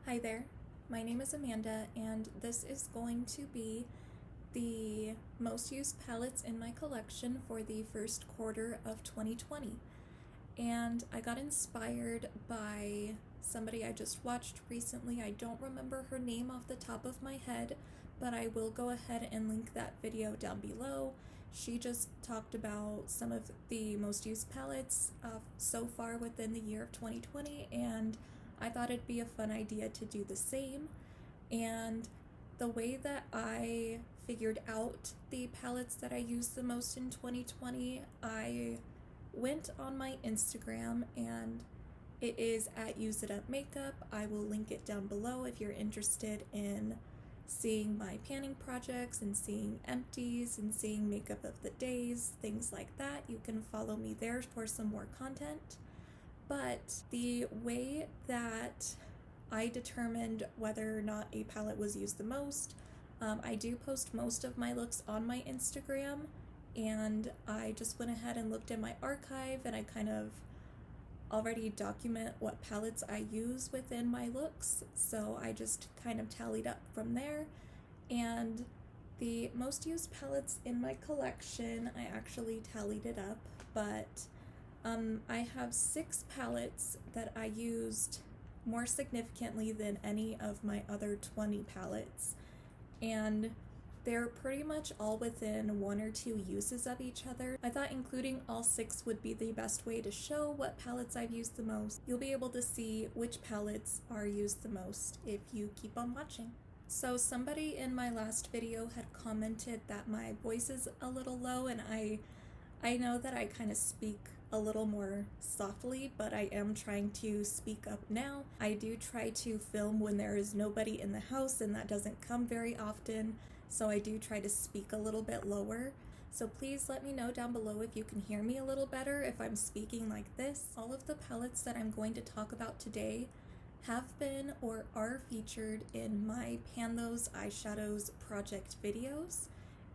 Hi there, my name is Amanda, and this is going to be the most used palettes in my collection for the first quarter of 2020. And I got inspired by somebody I just watched recently. I don't remember her name off the top of my head, but I will go ahead and link that video down below. She just talked about some of the most used palettes so far within the year of 2020, and I thought it'd be a fun idea to do the same. And the way that I figured out the palettes that I used the most in 2020, I went on my Instagram, and it is at Use It Up Makeup. I will link it down below if you're interested in seeing my panning projects and seeing empties and seeing makeup of the days, things like that. You can follow me there for some more content. But the way that I determined whether or not a palette was used the most, I do post most of my looks on my Instagram, and I just went ahead and looked at my archive, and I kind of already document what palettes I use within my looks, so I just kind of tallied up from there. And the most used palettes in my collection, I actually tallied it up, but I have 6 palettes that I used more significantly than any of my other 20 palettes, and they're pretty much all within 1 or 2 uses of each other. I thought including all 6 would be the best way to show what palettes I've used the most. You'll be able to see which palettes are used the most if you keep on watching. So somebody in my last video had commented that my voice is a little low, and I know that I kind of speak a little more softly, but I am trying to speak up now. I do try to film when there is nobody in the house, and that doesn't come very often, so I do try to speak a little bit lower. So please let me know down below if you can hear me a little better if I'm speaking like this. All of the palettes that I'm going to talk about today have been or are featured in my Pan Those Eyeshadows project videos,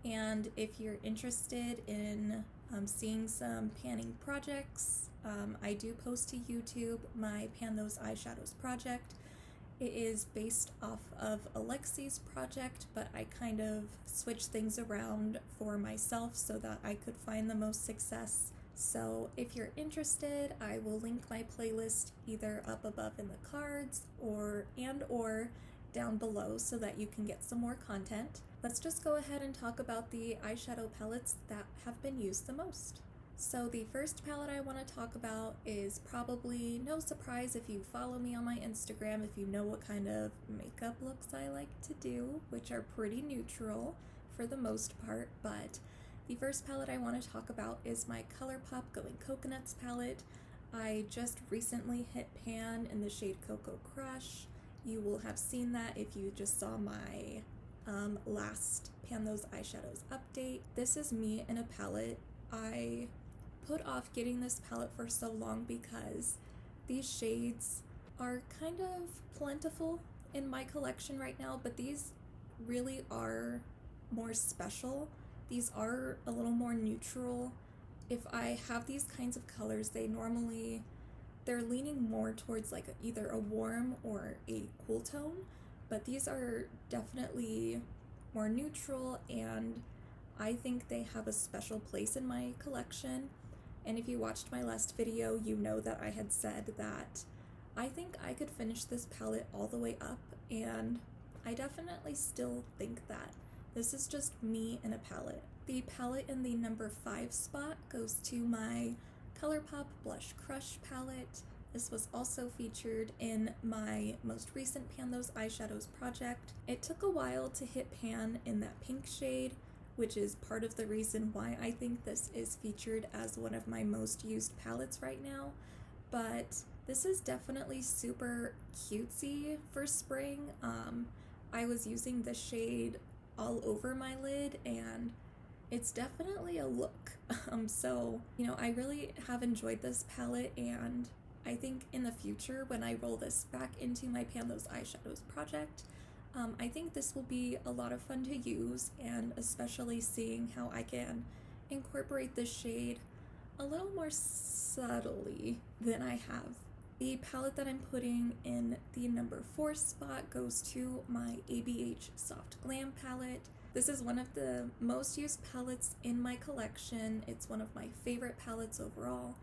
and if you're interested in seeing some panning projects, I do post to YouTube my Pan Those Eyeshadows project. It is based off of Alexi's project, but I kind of switched things around for myself so that I could find the most success. So if you're interested, I will link my playlist either up above in the cards or down below so that you can get some more content. Let's just go ahead and talk about the eyeshadow palettes that have been used the most. So the first palette I want to talk about is probably no surprise if you follow me on my Instagram, if you know what kind of makeup looks I like to do, which are pretty neutral for the most part. But the first palette I want to talk about is my Colorpop Going Coconuts palette. I just recently hit pan in the shade Cocoa Crush. You will have seen that if you just saw my last Pan Those Eyeshadows update. This is me in a palette. I put off getting this palette for so long because these shades are kind of plentiful in my collection right now, but these really are more special. These are a little more neutral. If I have these kinds of colors, they're leaning more towards like either a warm or a cool tone, but these are definitely more neutral, and I think they have a special place in my collection. And if you watched my last video, you know that I had said that I think I could finish this palette all the way up, and I definitely still think that. This is just me in a palette. The palette in the number 5 spot goes to my Colorpop Blush Crush palette. This was also featured in my most recent Pan Those Eyeshadows project. It took a while to hit pan in that pink shade, which is part of the reason why I think this is featured as one of my most used palettes right now. But this is definitely super cutesy for spring. I was using the shade all over my lid, and it's definitely a look. So, I really have enjoyed this palette, and I think in the future when I roll this back into my Pan Those Eyeshadows project, I think this will be a lot of fun to use, and especially seeing how I can incorporate this shade a little more subtly than I have The palette that I'm putting in the number 4 spot goes to my ABH Soft Glam palette. This is one of the most used palettes in my collection. It's one of my favorite palettes overall,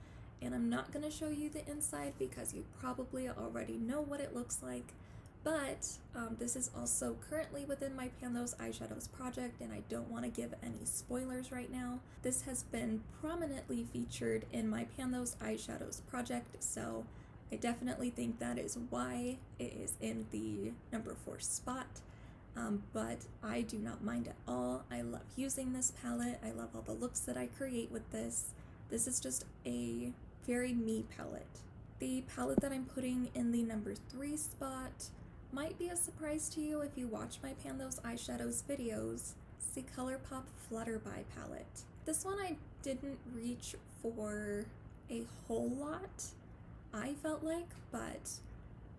and I'm not going to show you the inside because you probably already know what it looks like, but this is also currently within my Pan Those Eyeshadows project, and I don't want to give any spoilers right now. This has been prominently featured in my Pan Those Eyeshadows project, so I definitely think that is why it is in the number 4 spot. But I do not mind at all. I love using this palette. I love all the looks that I create with this. This is just a very me palette. The palette that I'm putting in the number 3 spot might be a surprise to you if you watch my Pan Those Eyeshadows videos. It's the Colorpop Flutter by palette. This one I didn't reach for a whole lot, I felt like, but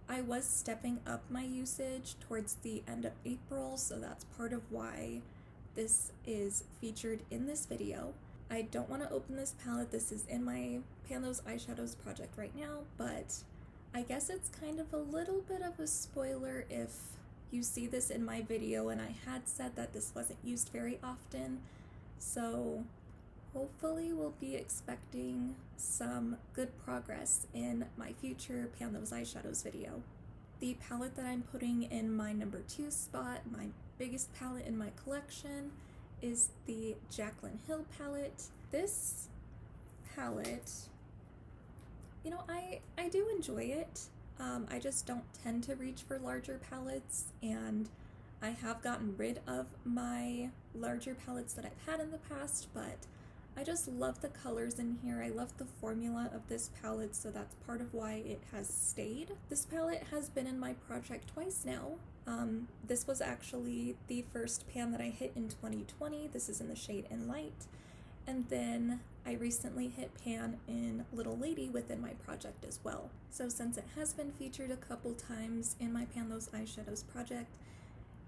I was stepping up my usage towards the end of April, so that's part of why this is featured in this video. I don't want to open this palette. This is in my Pan Those Eyeshadows project right now, but I guess it's kind of a little bit of a spoiler if you see this in my video, and I had said that this wasn't used very often, so hopefully we'll be expecting some good progress in my future Pan Those Eyeshadows video. The palette that I'm putting in my number 2 spot, my biggest palette in my collection, is the Jaclyn Hill palette. This palette, you know, I do enjoy it. I just don't tend to reach for larger palettes, and I have gotten rid of my larger palettes that I've had in the past, but I just love the colors in here. I love the formula of this palette, so that's part of why it has stayed. This palette has been in my project twice now. This was actually the first pan that I hit in 2020. This is in the shade In Light. And then I recently hit pan in Little Lady within my project as well. So since it has been featured a couple times in my Pan Those Eyeshadows project,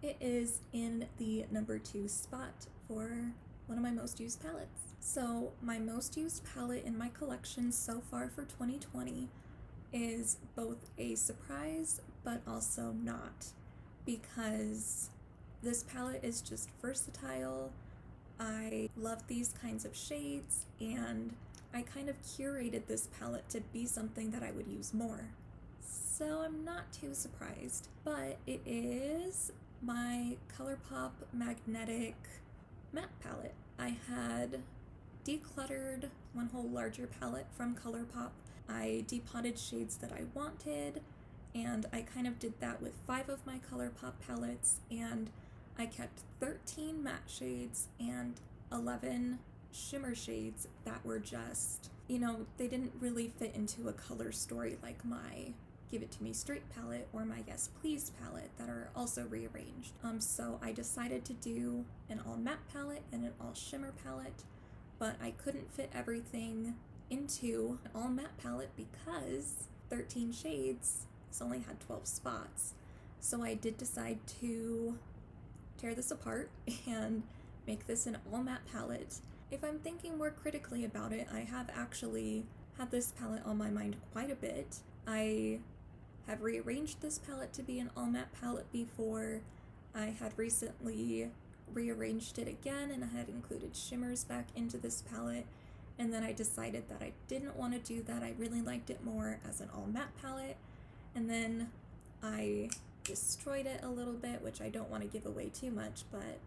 it is in the number 2 spot for one of my most used palettes. So my most used palette in my collection so far for 2020 is both a surprise but also not, because this palette is just versatile. I love these kinds of shades, and I kind of curated this palette to be something that I would use more. So I'm not too surprised, but it is my Colorpop Magnetic Matte palette. I had decluttered one whole larger palette from Colorpop. I depotted shades that I wanted, and I kind of did that with 5 of my Colorpop palettes, and I kept 13 matte shades and 11 shimmer shades that were just, you know, they didn't really fit into a color story like my Give It To Me Straight palette or my Yes Please palette that are also rearranged. So I decided to do an all matte palette and an all shimmer palette, but I couldn't fit everything into an all matte palette because 13 shades only had 12 spots. So I did decide to tear this apart and make this an all matte palette. If I'm thinking more critically about it, I have actually had this palette on my mind quite a bit. I have rearranged this palette to be an all matte palette before. I had recently rearranged it again, and I had included shimmers back into this palette, and then I decided that I didn't want to do that. I really liked it more as an all matte palette, and then I destroyed it a little bit, which I don't want to give away too much, but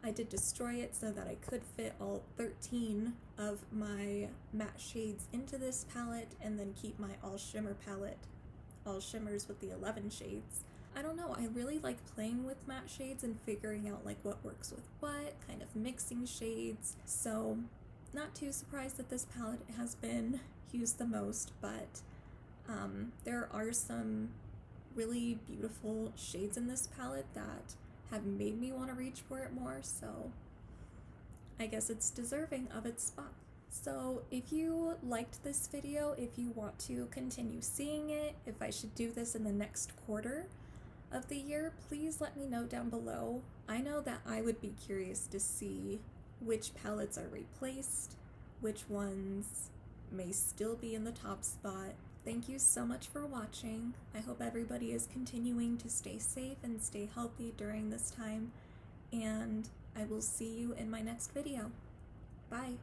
I did destroy it so that I could fit all 13 of my matte shades into this palette and then keep my all shimmer palette, all shimmers with the 11 shades. I don't know, I really like playing with matte shades and figuring out like what works with what, kind of mixing shades, so not too surprised that this palette has been used the most, but there are some really beautiful shades in this palette that have made me want to reach for it more, so I guess it's deserving of its spot. So if you liked this video, if you want to continue seeing it, if I should do this in the next quarter of the year, please let me know down below. I know that I would be curious to see which palettes are replaced, which ones may still be in the top spot. thank you so much for watching. I hope everybody is continuing to stay safe and stay healthy during this time, and I will see you in my next video. Bye!